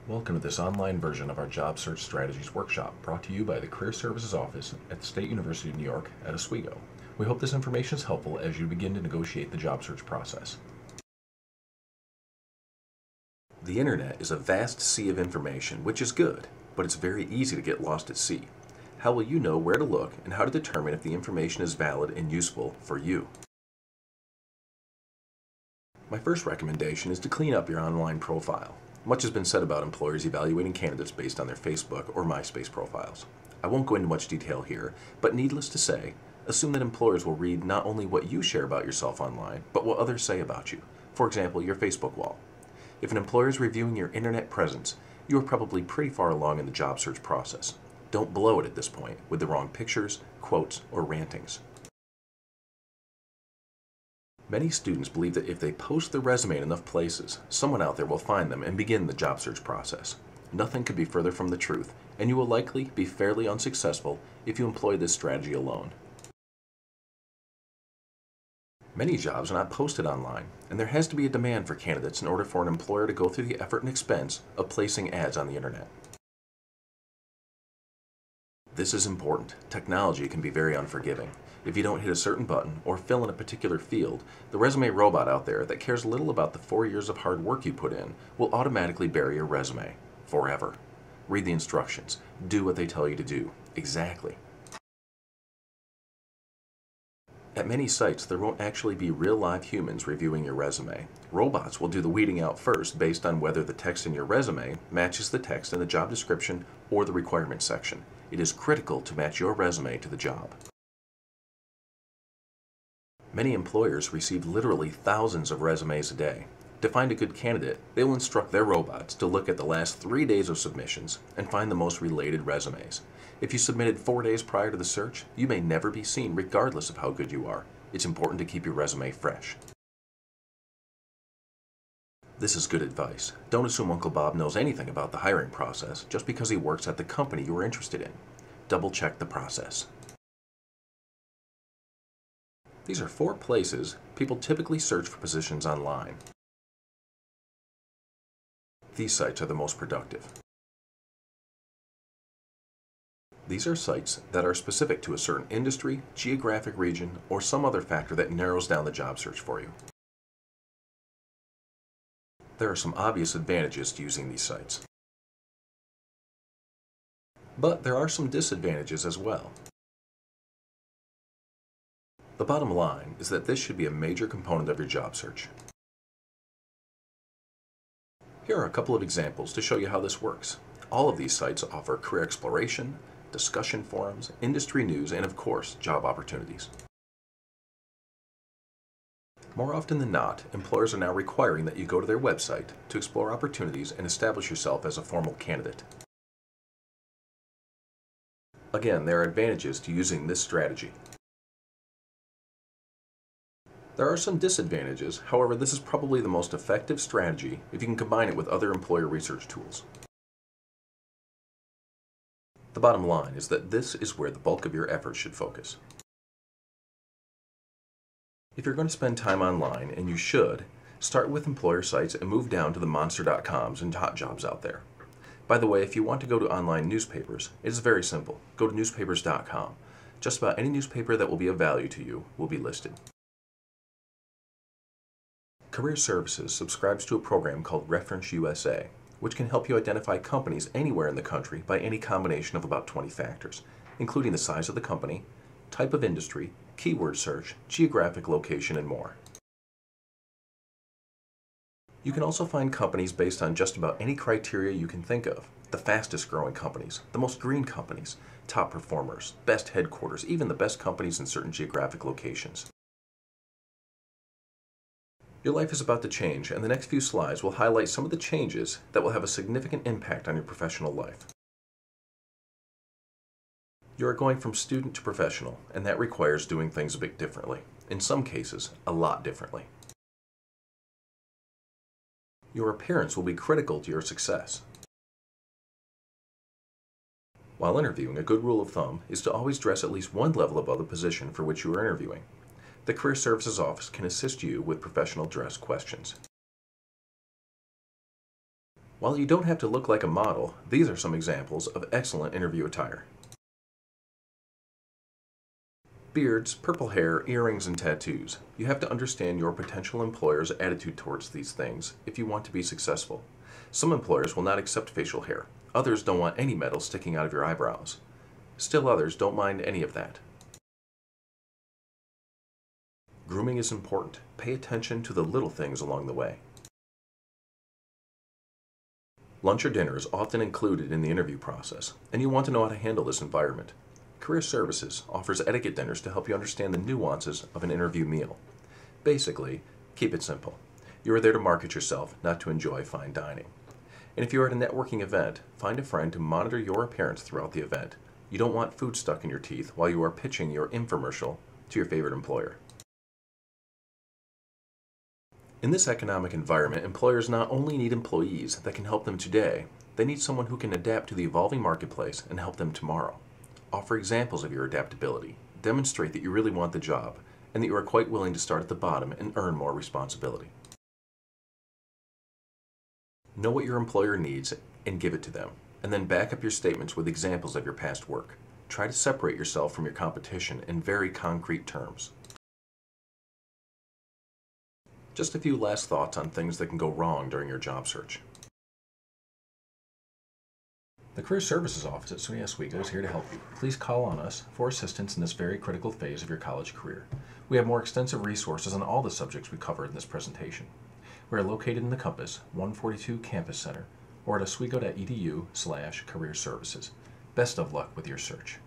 Welcome to this online version of our Job Search Strategies Workshop, brought to you by the Career Services Office at the State University of New York at Oswego. We hope this information is helpful as you begin to negotiate the job search process. The internet is a vast sea of information, which is good, but it's very easy to get lost at sea. How will you know where to look and how to determine if the information is valid and useful for you? My first recommendation is to clean up your online profile. Much has been said about employers evaluating candidates based on their Facebook or MySpace profiles. I won't go into much detail here, but needless to say, assume that employers will read not only what you share about yourself online, but what others say about you. For example, your Facebook wall. If an employer is reviewing your internet presence, you are probably pretty far along in the job search process. Don't blow it at this point with the wrong pictures, quotes, or rantings. Many students believe that if they post their resume in enough places, someone out there will find them and begin the job search process. Nothing could be further from the truth, and you will likely be fairly unsuccessful if you employ this strategy alone. Many jobs are not posted online, and there has to be a demand for candidates in order for an employer to go through the effort and expense of placing ads on the internet. This is important. Technology can be very unforgiving. If you don't hit a certain button or fill in a particular field, the resume robot out there that cares little about the 4 years of hard work you put in will automatically bury your resume forever. Read the instructions. Do what they tell you to do. Exactly. At many sites, there won't actually be real live humans reviewing your resume. Robots will do the weeding out first based on whether the text in your resume matches the text in the job description or the requirements section. It is critical to match your resume to the job. Many employers receive literally thousands of resumes a day. To find a good candidate, they will instruct their robots to look at the last 3 days of submissions and find the most related resumes. If you submitted 4 days prior to the search, you may never be seen regardless of how good you are. It's important to keep your resume fresh. This is good advice. Don't assume Uncle Bob knows anything about the hiring process just because he works at the company you are interested in. Double check the process. These are 4 places people typically search for positions online. These sites are the most productive. These are sites that are specific to a certain industry, geographic region, or some other factor that narrows down the job search for you. There are some obvious advantages to using these sites. But there are some disadvantages as well. The bottom line is that this should be a major component of your job search. Here are a couple of examples to show you how this works. All of these sites offer career exploration, discussion forums, industry news, and of course, job opportunities. More often than not, employers are now requiring that you go to their website to explore opportunities and establish yourself as a formal candidate. Again, there are advantages to using this strategy. There are some disadvantages, however, this is probably the most effective strategy if you can combine it with other employer research tools. The bottom line is that this is where the bulk of your efforts should focus. If you're going to spend time online, and you should, start with employer sites and move down to the monster.coms and hot jobs out there. By the way, if you want to go to online newspapers, it is very simple. Go to newspapers.com. Just about any newspaper that will be of value to you will be listed. Career Services subscribes to a program called Reference USA, which can help you identify companies anywhere in the country by any combination of about 20 factors, including the size of the company, type of industry, keyword search, geographic location, and more. You can also find companies based on just about any criteria you can think of. The fastest growing companies, the most green companies, top performers, best headquarters, even the best companies in certain geographic locations. Your life is about to change, and the next few slides will highlight some of the changes that will have a significant impact on your professional life. You are going from student to professional, and that requires doing things a bit differently. In some cases, a lot differently. Your appearance will be critical to your success. While interviewing, a good rule of thumb is to always dress at least one level above the position for which you are interviewing. The Career Services Office can assist you with professional dress questions. While you don't have to look like a model, these are some examples of excellent interview attire. Beards, purple hair, earrings, and tattoos. You have to understand your potential employer's attitude towards these things if you want to be successful. Some employers will not accept facial hair. Others don't want any metal sticking out of your eyebrows. Still others don't mind any of that. Grooming is important. Pay attention to the little things along the way. Lunch or dinner is often included in the interview process, and you want to know how to handle this environment. Career Services offers etiquette dinners to help you understand the nuances of an interview meal. Basically, keep it simple. You are there to market yourself, not to enjoy fine dining. And if you are at a networking event, find a friend to monitor your appearance throughout the event. You don't want food stuck in your teeth while you are pitching your infomercial to your favorite employer. In this economic environment, employers not only need employees that can help them today, they need someone who can adapt to the evolving marketplace and help them tomorrow. Offer examples of your adaptability. Demonstrate that you really want the job and that you are quite willing to start at the bottom and earn more responsibility. Know what your employer needs and give it to them, and then back up your statements with examples of your past work. Try to separate yourself from your competition in very concrete terms. Just a few last thoughts on things that can go wrong during your job search. The Career Services Office at SUNY Oswego is here to help you. Please call on us for assistance in this very critical phase of your college career. We have more extensive resources on all the subjects we covered in this presentation. We are located in the Compass 142 Campus Center or at oswego.edu/career services. Best of luck with your search.